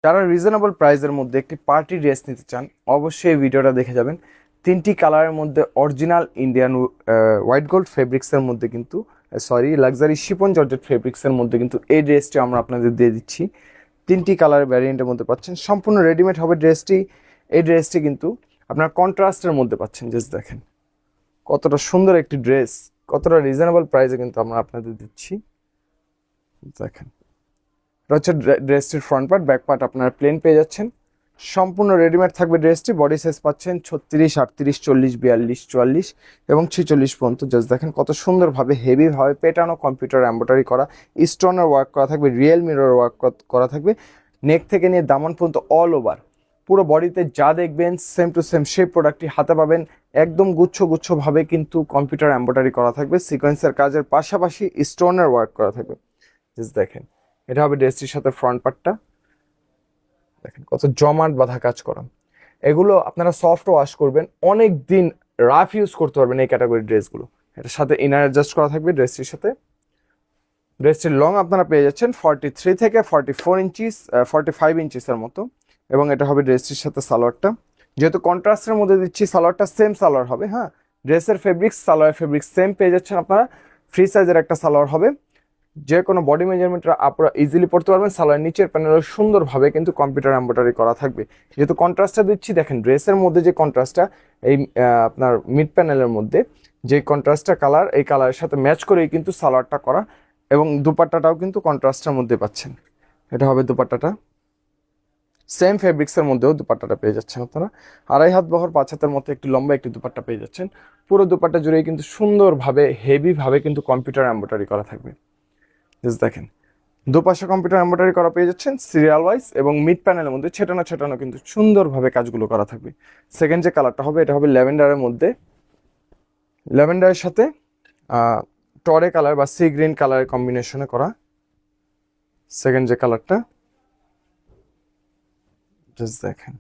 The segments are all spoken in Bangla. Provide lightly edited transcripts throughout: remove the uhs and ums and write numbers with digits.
যারা রিজনেবল প্রাইসের মধ্যে একটি পার্টি ড্রেস নিতে চান অবশ্যই এই ভিডিওটা দেখে যাবেন। 3টি কালারের মধ্যে অরিজিনাল ইন্ডিয়ান হোয়াইট গোল্ড ফেব্রিক্সের মধ্যে কিন্তু লাক্সারি শিফন জর্জেট ফেব্রিক্সের মধ্যে কিন্তু এই ড্রেসটি আমরা আপনাদের দিয়ে দিচ্ছি। 3টি কালার ভ্যারিয়েন্টের মধ্যে পাচ্ছেন, সম্পূর্ণ রেডিমেড হবে ড্রেসটি। এই ড্রেসটি কিন্তু আপনার কন্ট্রাস্টের মধ্যে পাচ্ছেন। জাস্ট দেখেন কতটা সুন্দর একটি ড্রেস, কতটা রিজনেবল প্রাইসে কিন্তু আমরা আপনাদের দিচ্ছি। দেখেন এটা হচ্ছে ড্রেসটির ফ্রন্ট পার্ট, ব্যাক পার্ট আপনারা প্লেন পেয়ে যাচ্ছেন। সম্পূর্ণ রেডিমেড থাকবে ড্রেসটি। বডি সাইজ পাচ্ছেন 36, 38, 40, 42, 44 এবং 46 পর্যন্ত। জাস্ট দেখেন কত সুন্দরভাবে হেভিভাবে পেটানো কম্পিউটার এমব্রয়ডারি করা, স্টোনের ওয়ার্ক করা থাকবে, রিয়েল মিরর ওয়ার্ক করা থাকবে। নেক থেকে নিয়ে দামান পর্যন্ত অল ওভার পুরো বডিতে যা দেখবেন সেম টু সেম সেই প্রোডাক্টটি হাতে পাবেন। একদম গুচ্ছভাবে কিন্তু কম্পিউটার এমব্রয়ডারি করা থাকবে, সিকোয়েন্সের কাজের পাশাপাশি স্টোনের ওয়ার্ক করা থাকবে। জাস্ট দেখেন এটা হবে ড্রেসটির সাথে ফ্রন্ট পার্টটা। দেখেন কত জমাট বাঁধা কাজ করা। এগুলো আপনারা সফট ওয়াশ করবেন, অনেক দিন রাফ ইউজ করতে পারবেন এই ক্যাটাগরির ড্রেসগুলো। এটার সাথে ইনার অ্যাডজাস্ট করা থাকবে ড্রেসটির সাথে। ড্রেসটির লং আপনারা পেয়ে যাচ্ছেন 43 থেকে 44 ইঞ্চিস, 45 ইঞ্চিসের মতো। এবং এটা হবে ড্রেসটির সাথে সালোয়ারটা। যেহেতু কন্ট্রাস্টের মধ্যে দিচ্ছি, সালোয়ারটা সেম সালোয়ার হবে। হ্যাঁ, ড্রেসের ফেব্রিক্স সালোয়ার ফেব্রিক্স সেম পেয়ে যাচ্ছেন আপনারা। ফ্রি সাইজের একটা সালোয়ার হবে, যে কোনো বডি মেজারমেন্টটা আপনারা ইজিলি পড়তে পারবেন। সালোয়ার নিচের প্যানেলে সুন্দরভাবে কিন্তু কম্পিউটার এমব্রয়ডারি করা থাকবে। যেহেতু কন্ট্রাস্টটা দিচ্ছি, দেখেন ড্রেসের মধ্যে যে কন্ট্রাস্টটা, এই আপনার মিড প্যানেলের মধ্যে যে কন্ট্রাস্টটা কালার, এই কালারের সাথে ম্যাচ করেই কিন্তু সালোয়ারটা করা। এবং দুপাট্টাটাও কিন্তু কন্ট্রাস্টের মধ্যে পাচ্ছেন। এটা হবে দুপাট্টাটা, সেম ফেব্রিক্সের মধ্যেও দুপাট্টাটা পেয়ে যাচ্ছেন আপনারা। 2.5 হাত বহর 5 হাতের মতো একটি লম্বা একটি দুপাট্টা পেয়ে যাচ্ছেন। পুরো দুপাট্টা জুড়েই কিন্তু সুন্দরভাবে হেভিভাবে কিন্তু কম্পিউটার এমব্রয়ডারি করা থাকবে। জাস্ট দেখেন দুপাশে কম্পিউটার এমব্রয়ডারি করা পেয়ে যাচ্ছেন সিরিয়াল ওয়াইজ, এবং মিড প্যানেলের মধ্যে ছেটানো কিন্তু সুন্দরভাবে কাজগুলো করা থাকবে। সেকেন্ড যে কালারটা হবে, এটা হবে ল্যাভেন্ডারের মধ্যে, ল্যাভেন্ডারের সাথে টরে কালার বা সি গ্রিন কালারের কম্বিনেশনে করা সেকেন্ড যে কালারটা। জাস্ট দেখেন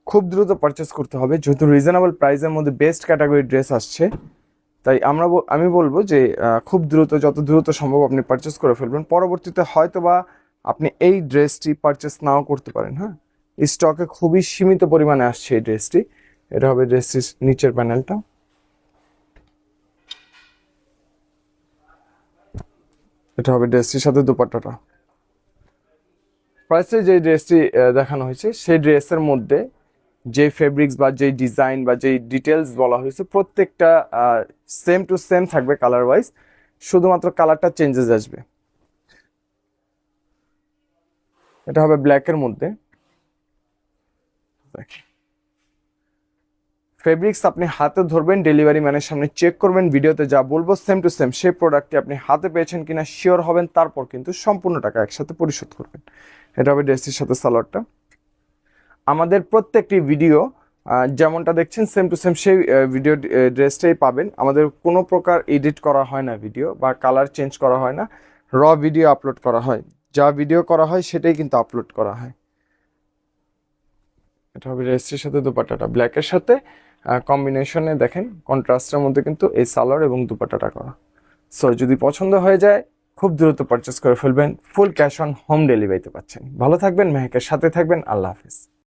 খুব দ্রুত পারচেস করতে হবে, যেহেতু রিজনেবল প্রাইসের মধ্যে বেস্ট ক্যাটাগরি ড্রেস আসছে। তাই আমি বলবো যে খুব দ্রুত, যত দ্রুত সম্ভব আপনি পারচেস করে ফেলবেন। পরবর্তীতে হয়তো বা আপনি এই ড্রেসটি পারচেস নাও করতে পারেন। হ্যাঁ, স্টকে খুবই সীমিত পরিমাণে আসছে এই ড্রেসটি। এটা হবে ড্রেসটির নিচের প্যানেলটা। এটা হবে ড্রেসটির সাথে দুপাট্টাটা। প্রাইসে যে ড্রেসটি দেখানো হয়েছে সেই ড্রেসের মধ্যে যে ফেব্রিক্স বা যেই ডিজাইন বা যেই ডিটেলস বলা হয়েছে প্রত্যেকটা সেম টু সেম থাকবে কালার ওয়াইজ, শুধুমাত্র কালারটা চেঞ্জেস আসবে। এটা হবে ব্ল্যাকের মধ্যে। ফেব্রিক্স আপনি হাতে ধরবেন, ডেলিভারি ম্যানের সামনে চেক করবেন, ভিডিওতে যা বলবো সেম টু সেম সেই প্রোডাক্টটি আপনি হাতে পেয়েছেন কিনা শিওর হবেন, তারপর কিন্তু সম্পূর্ণ টাকা একসাথে পরিশোধ করবেন। এটা হবে ড্রেসটির সাথে সালোয়ারটা। আমাদের প্রত্যেকটি ভিডিও যেমনটা দেখছেন সেম টু সেম সেই ভিডিও ড্রেসটাই পাবেন। আমাদের কোনো প্রকার এডিট করা হয় না ভিডিও, বা কালার চেঞ্জ করা হয় না। র ভিডিও আপলোড করা হয়, যা ভিডিও করা হয় সেটাই কিন্তু আপলোড করা হয়। এটা হবে ড্রেসটির সাথে দুপাট্টাটা, ব্ল্যাকের সাথে কম্বিনেশনে দেখেন কন্ট্রাস্টের মধ্যে কিন্তু এই সালোয়ার এবং দুপাট্টাটা করা। সো যদি পছন্দ হয়ে যায় খুব দ্রুত পারচেস করে ফেলবেন, ফুল ক্যাশ অন হোম ডেলিভারিতে পাচ্ছেন। ভালো থাকবেন, মেহেকের সাথে থাকবেন। আল্লাহ হাফিজ।